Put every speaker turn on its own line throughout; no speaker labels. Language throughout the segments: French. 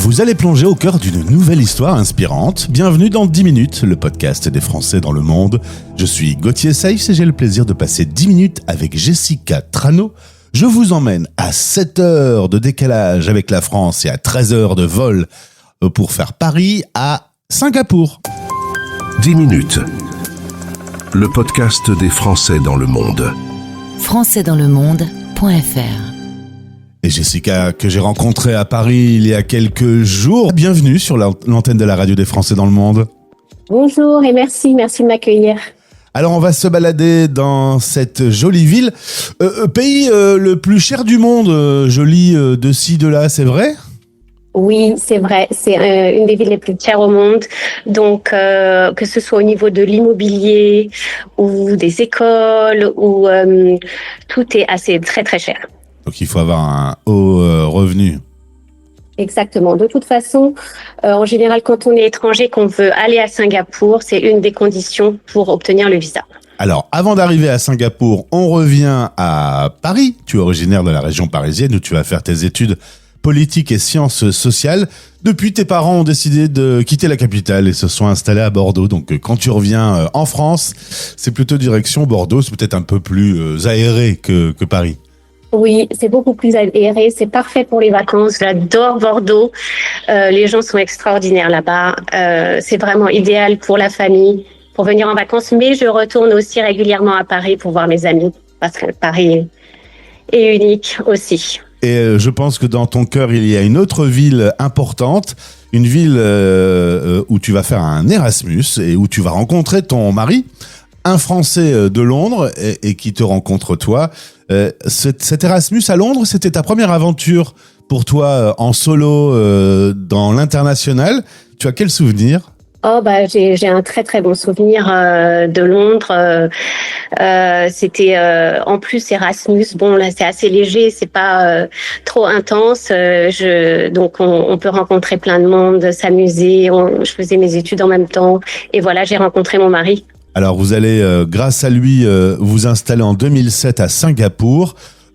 Vous allez plonger au cœur d'une nouvelle histoire inspirante. Bienvenue dans 10 minutes, le podcast des Français dans le monde. Je suis Gauthier Saïf et j'ai le plaisir de passer 10 minutes avec Jessica Trano. Je vous emmène à 7 heures de décalage avec la France et à 13 heures de vol pour faire Paris à Singapour.
10 minutes, le podcast des Français dans le monde.
Françaisdanslemonde.fr.
Et Jessica, que j'ai rencontrée à Paris il y a quelques jours. Bienvenue sur l'antenne de la radio des Français dans le monde.
Bonjour et merci de m'accueillir.
Alors on va se balader dans cette jolie ville. Pays le plus cher du monde, je lis de ci, de là, c'est vrai ?
Oui, c'est vrai, c'est une des villes les plus chères au monde. Donc, que ce soit au niveau de l'immobilier ou des écoles, ou tout est très très cher.
Donc il faut avoir un haut revenu.
Exactement. De toute façon, en général, quand on est étranger, qu'on veut aller à Singapour, c'est une des conditions pour obtenir le visa.
Alors, avant d'arriver à Singapour, on revient à Paris. Tu es originaire de la région parisienne où tu vas faire tes études politiques et sciences sociales. Depuis, tes parents ont décidé de quitter la capitale et se sont installés à Bordeaux. Donc, quand tu reviens en France, c'est plutôt direction Bordeaux. C'est peut-être un peu plus aéré que Paris.
Oui, c'est beaucoup plus aéré, c'est parfait pour les vacances. J'adore Bordeaux. Les gens sont extraordinaires là-bas. C'est vraiment idéal pour la famille, pour venir en vacances. Mais je retourne aussi régulièrement à Paris pour voir mes amis, parce que Paris est unique aussi.
Et je pense que dans ton cœur, il y a une autre ville importante, une ville où tu vas faire un Erasmus et où tu vas rencontrer ton mari, un Français de Londres et qui te rencontre toi. Cet Erasmus à Londres, c'était ta première aventure pour toi en solo dans l'international. Tu as quel souvenir ?
J'ai un très très bon souvenir de Londres. C'était en plus Erasmus. Bon là c'est assez léger, c'est pas trop intense. Donc on peut rencontrer plein de monde, s'amuser. Je faisais mes études en même temps et voilà, j'ai rencontré mon mari.
Alors vous allez, grâce à lui, vous installer en 2007 à Singapour.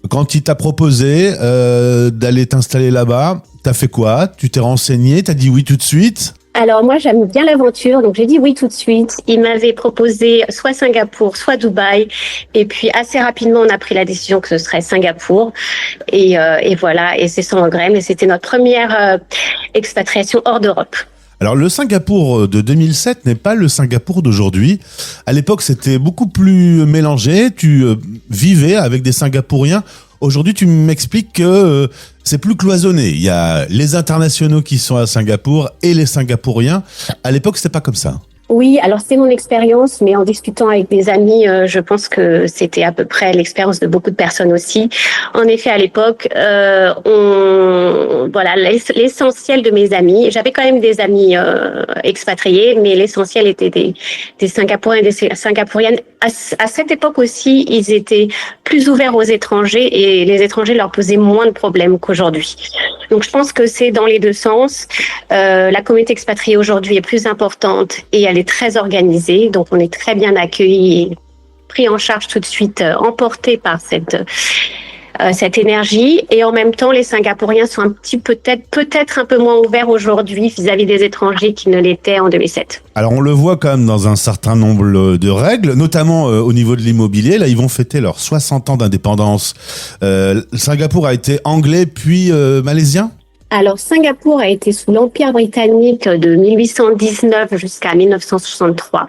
Quand il t'a proposé d'aller t'installer là-bas, t'as fait quoi ? Tu t'es renseigné ? T'as dit oui tout de suite ?
Alors moi j'aime bien l'aventure, donc j'ai dit oui tout de suite. Il m'avait proposé soit Singapour, soit Dubaï, et puis assez rapidement on a pris la décision que ce serait Singapour. Et voilà, et c'est sans regret, mais c'était notre première expatriation hors d'Europe.
Alors le Singapour de 2007 n'est pas le Singapour d'aujourd'hui. À l'époque, c'était beaucoup plus mélangé. Tu vivais avec des Singapouriens. Aujourd'hui, tu m'expliques que c'est plus cloisonné. Il y a les internationaux qui sont à Singapour et les Singapouriens. À l'époque, c'était pas comme ça.
Oui, alors c'est mon expérience, mais en discutant avec des amis, je pense que c'était à peu près l'expérience de beaucoup de personnes aussi. En effet, à l'époque, l'essentiel de mes amis, j'avais quand même des amis expatriés, mais l'essentiel était des Singapouriens et des Singapouriennes. À cette époque aussi, ils étaient plus ouverts aux étrangers et les étrangers leur posaient moins de problèmes qu'aujourd'hui. Donc je pense que c'est dans les deux sens. La communauté expatriée aujourd'hui est plus importante et elle est très organisée, donc on est très bien accueillis et pris en charge tout de suite, emportés par cette énergie. Et en même temps, les Singapouriens sont peut-être un peu moins ouverts aujourd'hui vis-à-vis des étrangers qu'ils ne l'étaient en 2007.
Alors on le voit quand même dans un certain nombre de règles, notamment au niveau de l'immobilier. Là, ils vont fêter leurs 60 ans d'indépendance. Singapour a été anglais puis malaisien ?
Alors, Singapour a été sous l'Empire britannique de 1819 jusqu'à 1963.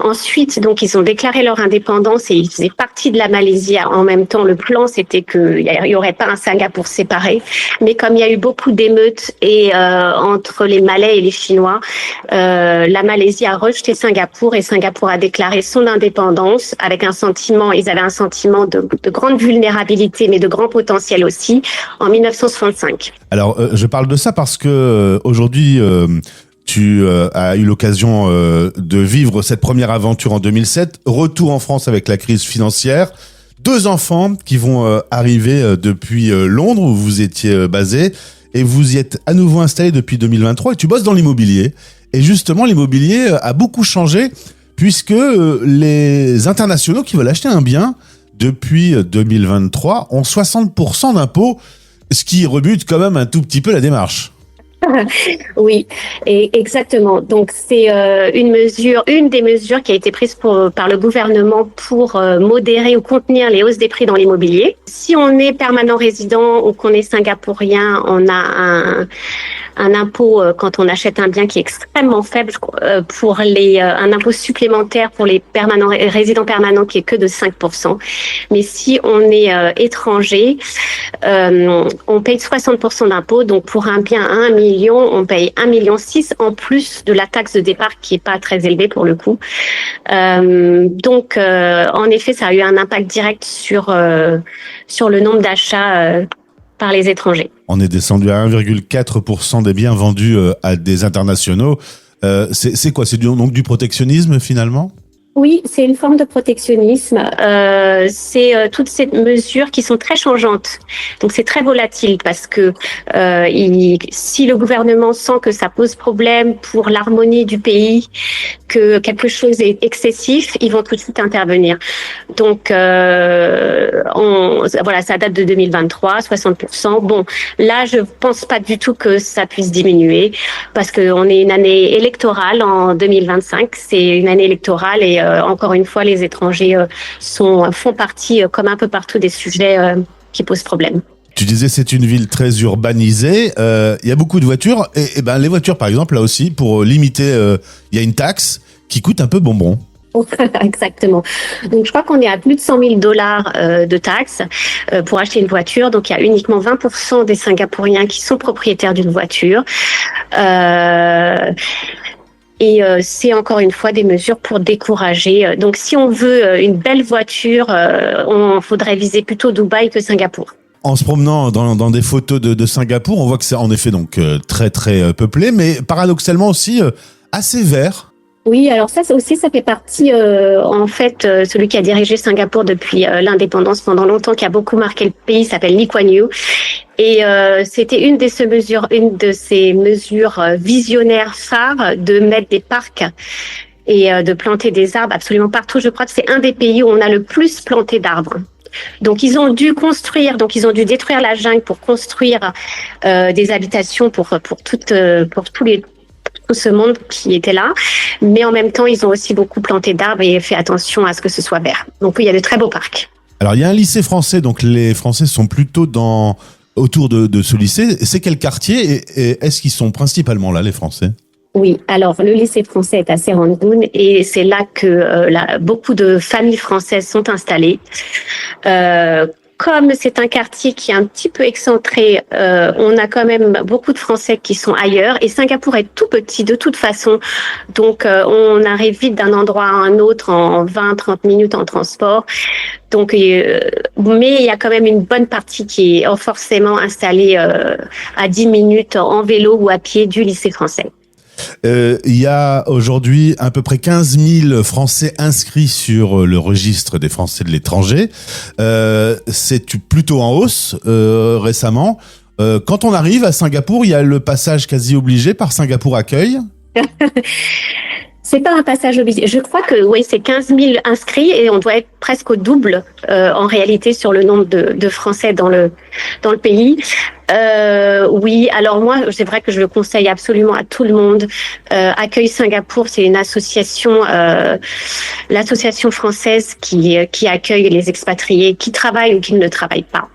Ensuite, donc, ils ont déclaré leur indépendance et ils faisaient partie de la Malaisie. En même temps, le plan, c'était qu'il y aurait pas un Singapour séparé. Mais comme il y a eu beaucoup d'émeutes entre les Malais et les Chinois, la Malaisie a rejeté Singapour et Singapour a déclaré son indépendance avec ils avaient un sentiment de grande vulnérabilité, mais de grand potentiel aussi, en 1965.
Alors, je parle de ça parce que aujourd'hui, tu as eu l'occasion de vivre cette première aventure en 2007. Retour en France avec la crise financière. 2 enfants qui vont arriver depuis Londres où vous étiez basé. Et vous y êtes à nouveau installé depuis 2023 et tu bosses dans l'immobilier. Et justement, l'immobilier a beaucoup changé puisque les internationaux qui veulent acheter un bien depuis 2023 ont 60% d'impôts, ce qui rebute quand même un tout petit peu la démarche.
Oui, et exactement. Donc c'est une des mesures qui a été prise par le gouvernement pour modérer ou contenir les hausses des prix dans l'immobilier. Si on est permanent résident ou qu'on est singapourien, on a un impôt quand on achète un bien qui est extrêmement faible, un impôt supplémentaire pour les résidents permanents qui est que de 5%. Mais si on est étranger, on paye 60% d'impôt. Donc pour un bien à 1 million, on paye 1,6 million en plus de la taxe de départ qui est pas très élevée pour le coup. Donc en effet, ça a eu un impact direct sur le nombre d'achats par les étrangers.
On est descendu à 1,4% des biens vendus à des internationaux. C'est quoi? C'est donc du protectionnisme finalement?
Oui, c'est une forme de protectionnisme. C'est toutes ces mesures qui sont très changeantes. Donc c'est très volatile parce que si le gouvernement sent que ça pose problème pour l'harmonie du pays, que quelque chose est excessif, ils vont tout de suite intervenir. Donc voilà, ça date de 2023, 60%. Bon, là je pense pas du tout que ça puisse diminuer parce que on est une année électorale en 2025. C'est une année électorale et encore une fois, les étrangers font partie, comme un peu partout, des sujets qui posent problème.
Tu disais c'est une ville très urbanisée. Il y a beaucoup de voitures et ben les voitures par exemple là aussi pour limiter, il y a une taxe qui coûte un peu bonbon.
Exactement. Donc, je crois qu'on est à plus de $100 000 de taxes pour acheter une voiture. Donc, il y a uniquement 20% des Singapouriens qui sont propriétaires d'une voiture. Et c'est encore une fois des mesures pour décourager. Donc, si on veut une belle voiture, on faudrait viser plutôt Dubaï que Singapour.
En se promenant dans des photos de Singapour, on voit que c'est en effet donc très très peuplé, mais paradoxalement aussi assez vert.
Oui, alors ça fait partie, en fait, celui qui a dirigé Singapour depuis l'indépendance pendant longtemps, qui a beaucoup marqué le pays, s'appelle Lee Kuan Yew. Et c'était une de ces mesures visionnaires phares de mettre des parcs et de planter des arbres absolument partout. Je crois que c'est un des pays où on a le plus planté d'arbres. Donc ils ont dû détruire la jungle pour construire des habitations pour tout ce monde qui était là, mais en même temps ils ont aussi beaucoup planté d'arbres et fait attention à ce que ce soit vert. Donc oui, il y a de très beaux parcs.
Alors il y a un lycée français, donc les Français sont plutôt autour de ce lycée. C'est quel quartier et est-ce qu'ils sont principalement là les Français?
Oui, alors le lycée français est à Serangoon et c'est là que beaucoup de familles françaises sont installées. Comme c'est un quartier qui est un petit peu excentré, on a quand même beaucoup de Français qui sont ailleurs. Et Singapour est tout petit de toute façon. Donc, on arrive vite d'un endroit à un autre en 20-30 minutes en transport. Donc, mais il y a quand même une bonne partie qui est forcément installée à 10 minutes en vélo ou à pied du lycée français.
Il y a aujourd'hui à peu près 15 000 Français inscrits sur le registre des Français de l'étranger. C'est plutôt en hausse récemment. Quand on arrive à Singapour, il y a le passage quasi obligé par Singapour Accueil.
C'est pas un passage obligé. Je crois que oui, c'est 15 000 inscrits et on doit être presque au double en réalité sur le nombre de Français dans le pays. Oui, alors moi, c'est vrai que je le conseille absolument à tout le monde. Accueil Singapour, c'est une association, l'association française qui accueille les expatriés qui travaillent ou qui ne travaillent pas.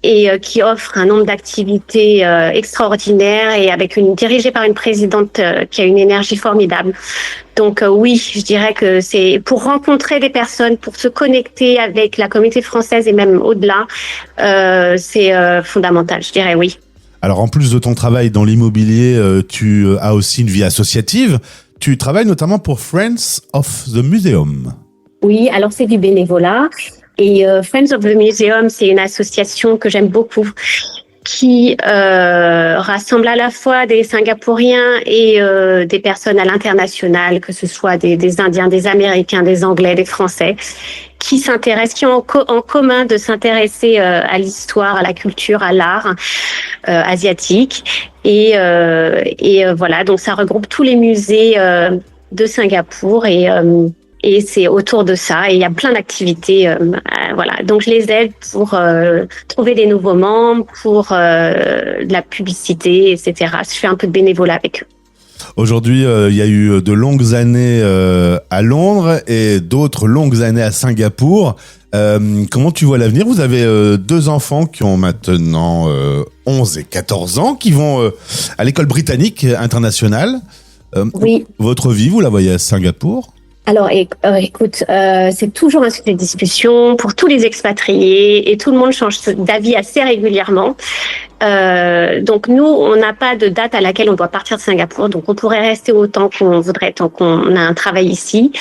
Et qui offre un nombre d'activités extraordinaires et dirigée par une présidente qui a une énergie formidable. Donc oui, je dirais que c'est pour rencontrer des personnes, pour se connecter avec la communauté française et même au-delà, c'est fondamental, je dirais oui.
Alors en plus de ton travail dans l'immobilier, tu as aussi une vie associative. Tu travailles notamment pour Friends of the Museum.
Oui, alors c'est du bénévolat. Et Friends of the Museum, c'est une association que j'aime beaucoup qui rassemble à la fois des Singapouriens et des personnes à l'international, que ce soit des Indiens, des Américains, des Anglais, des Français, qui ont en commun de s'intéresser à l'histoire, à la culture, à l'art asiatique. Et voilà, donc ça regroupe tous les musées de Singapour et Et c'est autour de ça. Et il y a plein d'activités. Voilà. Donc, je les aide pour trouver des nouveaux membres, pour de la publicité, etc. Je fais un peu de bénévolat avec eux.
Aujourd'hui, il y a eu de longues années à Londres et d'autres longues années à Singapour. Comment tu vois l'avenir? Vous avez 2 enfants qui ont maintenant 11 et 14 ans, qui vont à l'école britannique internationale.
Oui.
Votre vie, vous la voyez à Singapour?
Alors, écoute, c'est toujours un sujet de discussion pour tous les expatriés et tout le monde change d'avis assez régulièrement. Donc, nous, on n'a pas de date à laquelle on doit partir de Singapour. Donc, on pourrait rester autant qu'on voudrait, tant qu'on a un travail ici.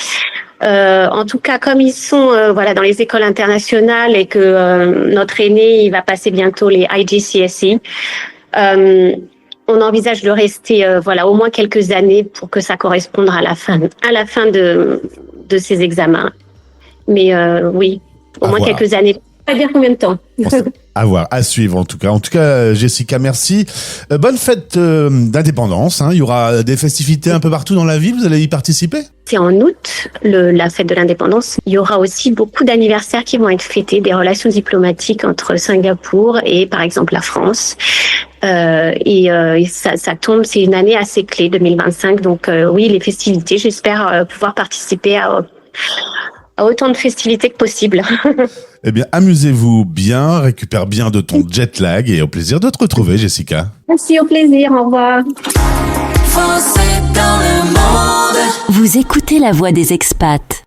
En tout cas, comme ils sont dans les écoles internationales et que notre aîné, il va passer bientôt les IGCSE, on envisage de rester au moins quelques années pour que ça corresponde à la fin de ces examens. Mais oui, au moins quelques années. Pas dire combien de temps.
À voir, à suivre en tout cas. En tout cas, Jessica, merci. Bonne fête d'indépendance. Il y aura des festivités un peu partout dans la ville. Vous allez y participer?
C'est en août, la fête de l'indépendance. Il y aura aussi beaucoup d'anniversaires qui vont être fêtés, des relations diplomatiques entre Singapour et par exemple la France. Ça tombe, c'est une année assez clé, 2025. Donc oui, les festivités, j'espère pouvoir participer à autant de festivités que possible.
Eh bien, amusez-vous bien, récupère bien de ton jet lag et au plaisir de te retrouver, Jessica.
Merci, au plaisir, au revoir.
Français dans le monde.
Vous écoutez La Voix des expats.